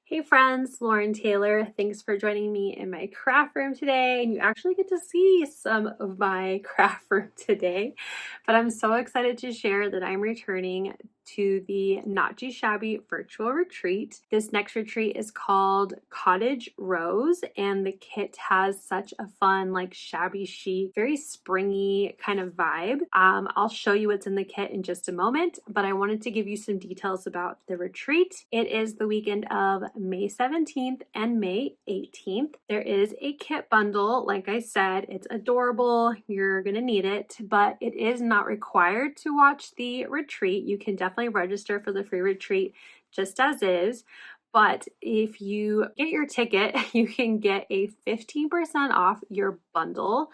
Hey friends, Lauren Taylor. Thanks for joining me in my craft room today. And you actually get to see some of my craft room today. But I'm so excited to share that I'm returning to the Not Too Shabby virtual retreat. This next retreat is called Cottage Rose, and the kit has such a fun, like shabby chic, very springy kind of vibe. I'll show you what's in the kit in just a moment, but I wanted to give you some details about the retreat. It is the weekend of May 17th and May 18th. There is a kit bundle. Like I said, it's adorable. You're gonna need it, but it is not required to watch the retreat. You can definitely register for the free retreat just as is. But if you get your ticket, you can get a 15% off your bundle.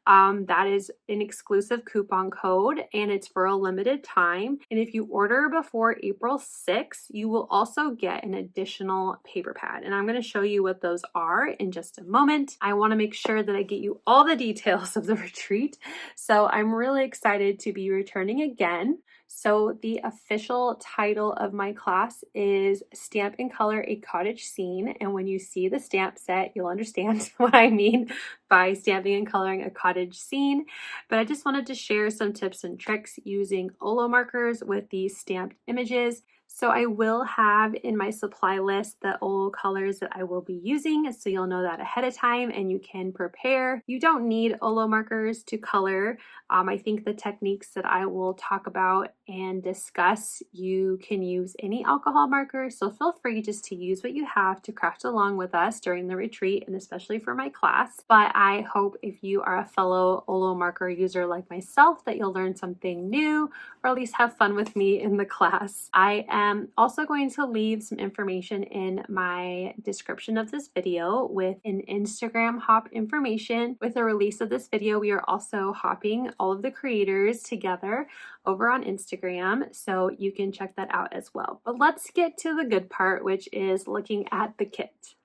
That is an exclusive coupon code and it's for a limited time. And if you order before April 6th, you will also get an additional paper pad. And I'm going to show you what those are in just a moment. I want to make sure that I get you all the details of the retreat. So I'm really excited to be returning again. So the official title of my class is Stamp and Color a Cottage Scene. And when you see the stamp set, you'll understand what I mean by stamping and coloring a cottage scene. But I just wanted to share some tips and tricks using Olo markers with these stamped images. So I will have in my supply list the Olo colors that I will be using, so you'll know that ahead of time and you can prepare. You don't need Olo markers to color. I think the techniques that I will talk about and discuss, you can use any alcohol marker, so feel free just to use what you have to craft along with us during the retreat and especially for my class. But I hope if you are a fellow Olo marker user like myself that you'll learn something new or at least have fun with me in the class. I am also going to leave some information in my description of this video with an Instagram hop information. With the release of this video, we are also hopping all of the creators together over on Instagram, so you can check that out as well. But let's get to the good part, which is looking at the kit.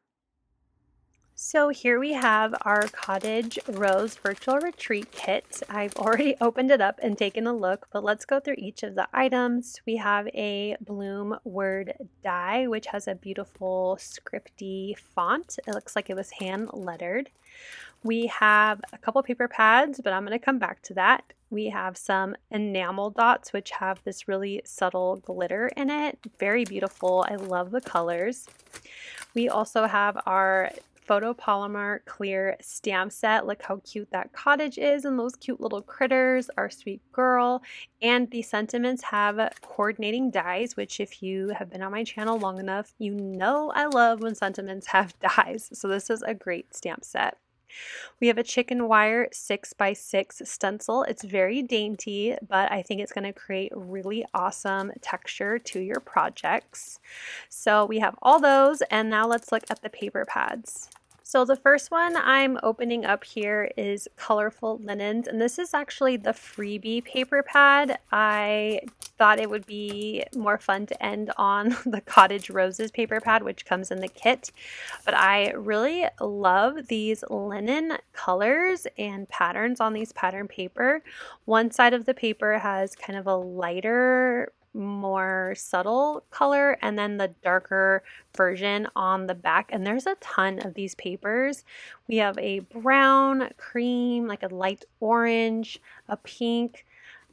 So here we have our Cottage Rose Virtual Retreat Kit. I've already opened it up and taken a look, but let's go through each of the items. We have a Bloom word die, which has a beautiful scripty font. It looks like it was hand lettered. We have a couple paper pads, but I'm going to come back to that. We have some enamel dots, which have this really subtle glitter in it. Very beautiful. I love the colors. We also have our photopolymer clear stamp set. Look how cute that cottage is and those cute little critters, our sweet girl. And the sentiments have coordinating dies, which if you have been on my channel long enough, you know I love when sentiments have dies. So this is a great stamp set. We have a chicken wire 6x6 stencil. It's very dainty, but I think it's going to create really awesome texture to your projects. So we have all those, and now let's look at the paper pads. So the first one I'm opening up here is Colorful Linens, and this is actually the freebie paper pad. I thought it would be more fun to end on the Cottage Roses paper pad, which comes in the kit. But I really love these linen colors and patterns on these pattern paper. One side of the paper has kind of a lighter, more subtle color, and then the darker version on the back. And there's a ton of these papers. We have a brown, cream, like a light orange, a pink,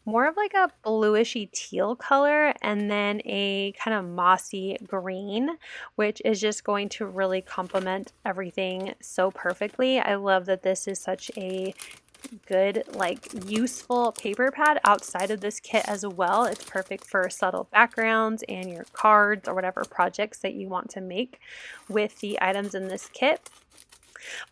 more of like a bluishy teal color, and then a kind of mossy green, which is just going to really complement everything so perfectly. I love that this is such a good, like, useful paper pad outside of this kit as well. It's perfect for subtle backgrounds and your cards or whatever projects that you want to make with the items in this kit.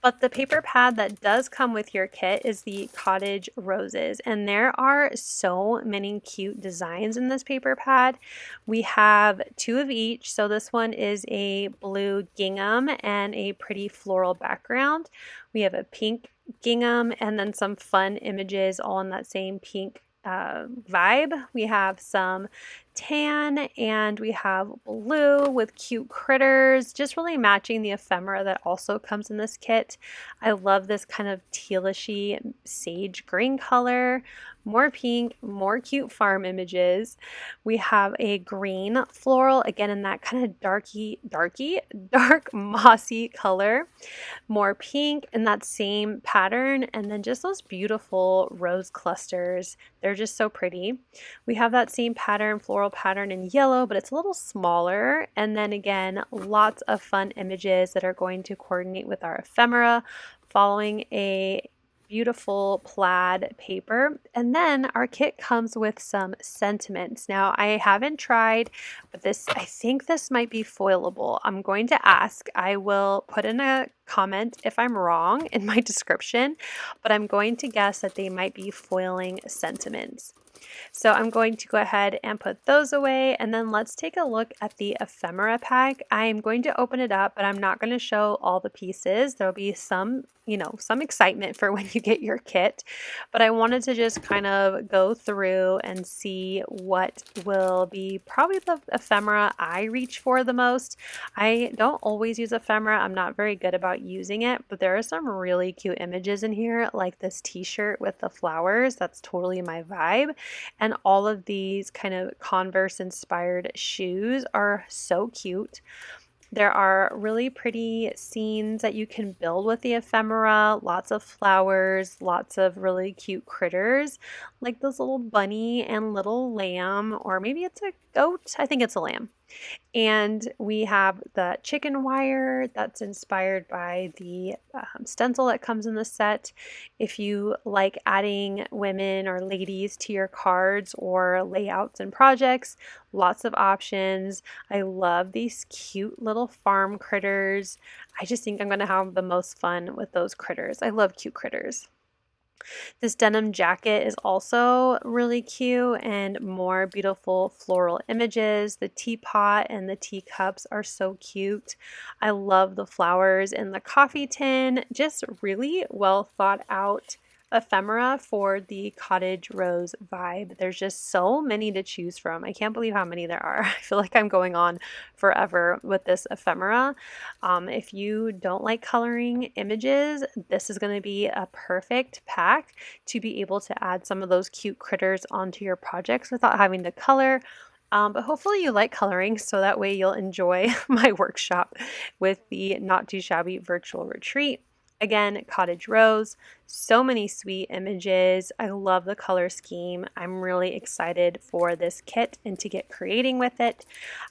But the paper pad that does come with your kit is the Cottage Roses, and there are so many cute designs in this paper pad. We have two of each. So this one is a blue gingham and a pretty floral background. We have a pink gingham and then some fun images all in that same pink vibe. We have some tan, and we have blue with cute critters, just really matching the ephemera that also comes in this kit. I love this kind of tealishy sage green color, more pink, more cute farm images. We have a green floral, again in that kind of dark mossy color, more pink in that same pattern, and then just those beautiful rose clusters. They're just so pretty. We have that same pattern, floral pattern in yellow, but it's a little smaller. And then again, lots of fun images that are going to coordinate with our ephemera, following a beautiful plaid paper. And then our kit comes with some sentiments. Now, I haven't tried, but I think this might be foilable. I'm going to ask. I will put in a comment if I'm wrong in my description, but I'm going to guess that they might be foiling sentiments. So I'm going to go ahead and put those away, and then let's take a look at the ephemera pack. I am going to open it up, but I'm not going to show all the pieces. There'll be some excitement for when you get your kit, but I wanted to just kind of go through and see what will be probably the ephemera I reach for the most. I don't always use ephemera. I'm not very good about using it, but there are some really cute images in here, like this t-shirt with the flowers. That's totally my vibe. And all of these kind of Converse inspired shoes are so cute. There are really pretty scenes that you can build with the ephemera, lots of flowers, lots of really cute critters, like this little bunny and little lamb, or maybe it's a goat. I think it's a lamb. And we have the chicken wire that's inspired by the stencil that comes in the set. If you like adding women or ladies to your cards or layouts and projects, lots of options. I love these cute little farm critters. I just think I'm going to have the most fun with those critters. I love cute critters. This denim jacket is also really cute, and more beautiful floral images. The teapot and the teacups are so cute. I love the flowers in the coffee tin. Just really well thought out ephemera for the cottage rose vibe. There's just so many to choose from. I can't believe how many there are. I feel like I'm going on forever with this ephemera. If you don't like coloring images, this is going to be a perfect pack to be able to add some of those cute critters onto your projects without having to color. But hopefully you like coloring, so that way you'll enjoy my workshop with the Not Too Shabby virtual retreat. Again, cottage rose, so many sweet images. I love the color scheme. I'm really excited for this kit and to get creating with it.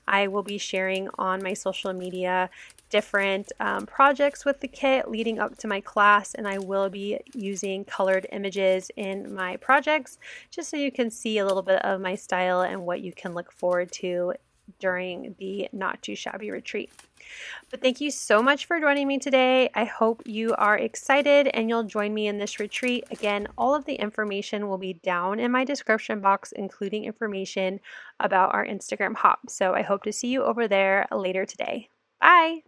I will be sharing on my social media different projects with the kit leading up to my class, and I will be using colored images in my projects just so you can see a little bit of my style and what you can look forward to during the Not Too Shabby retreat. But thank you so much for joining me today. I hope you are excited and you'll join me in this retreat. Again, all of the information will be down in my description box, including information about our Instagram hop. So I hope to see you over there later today. Bye.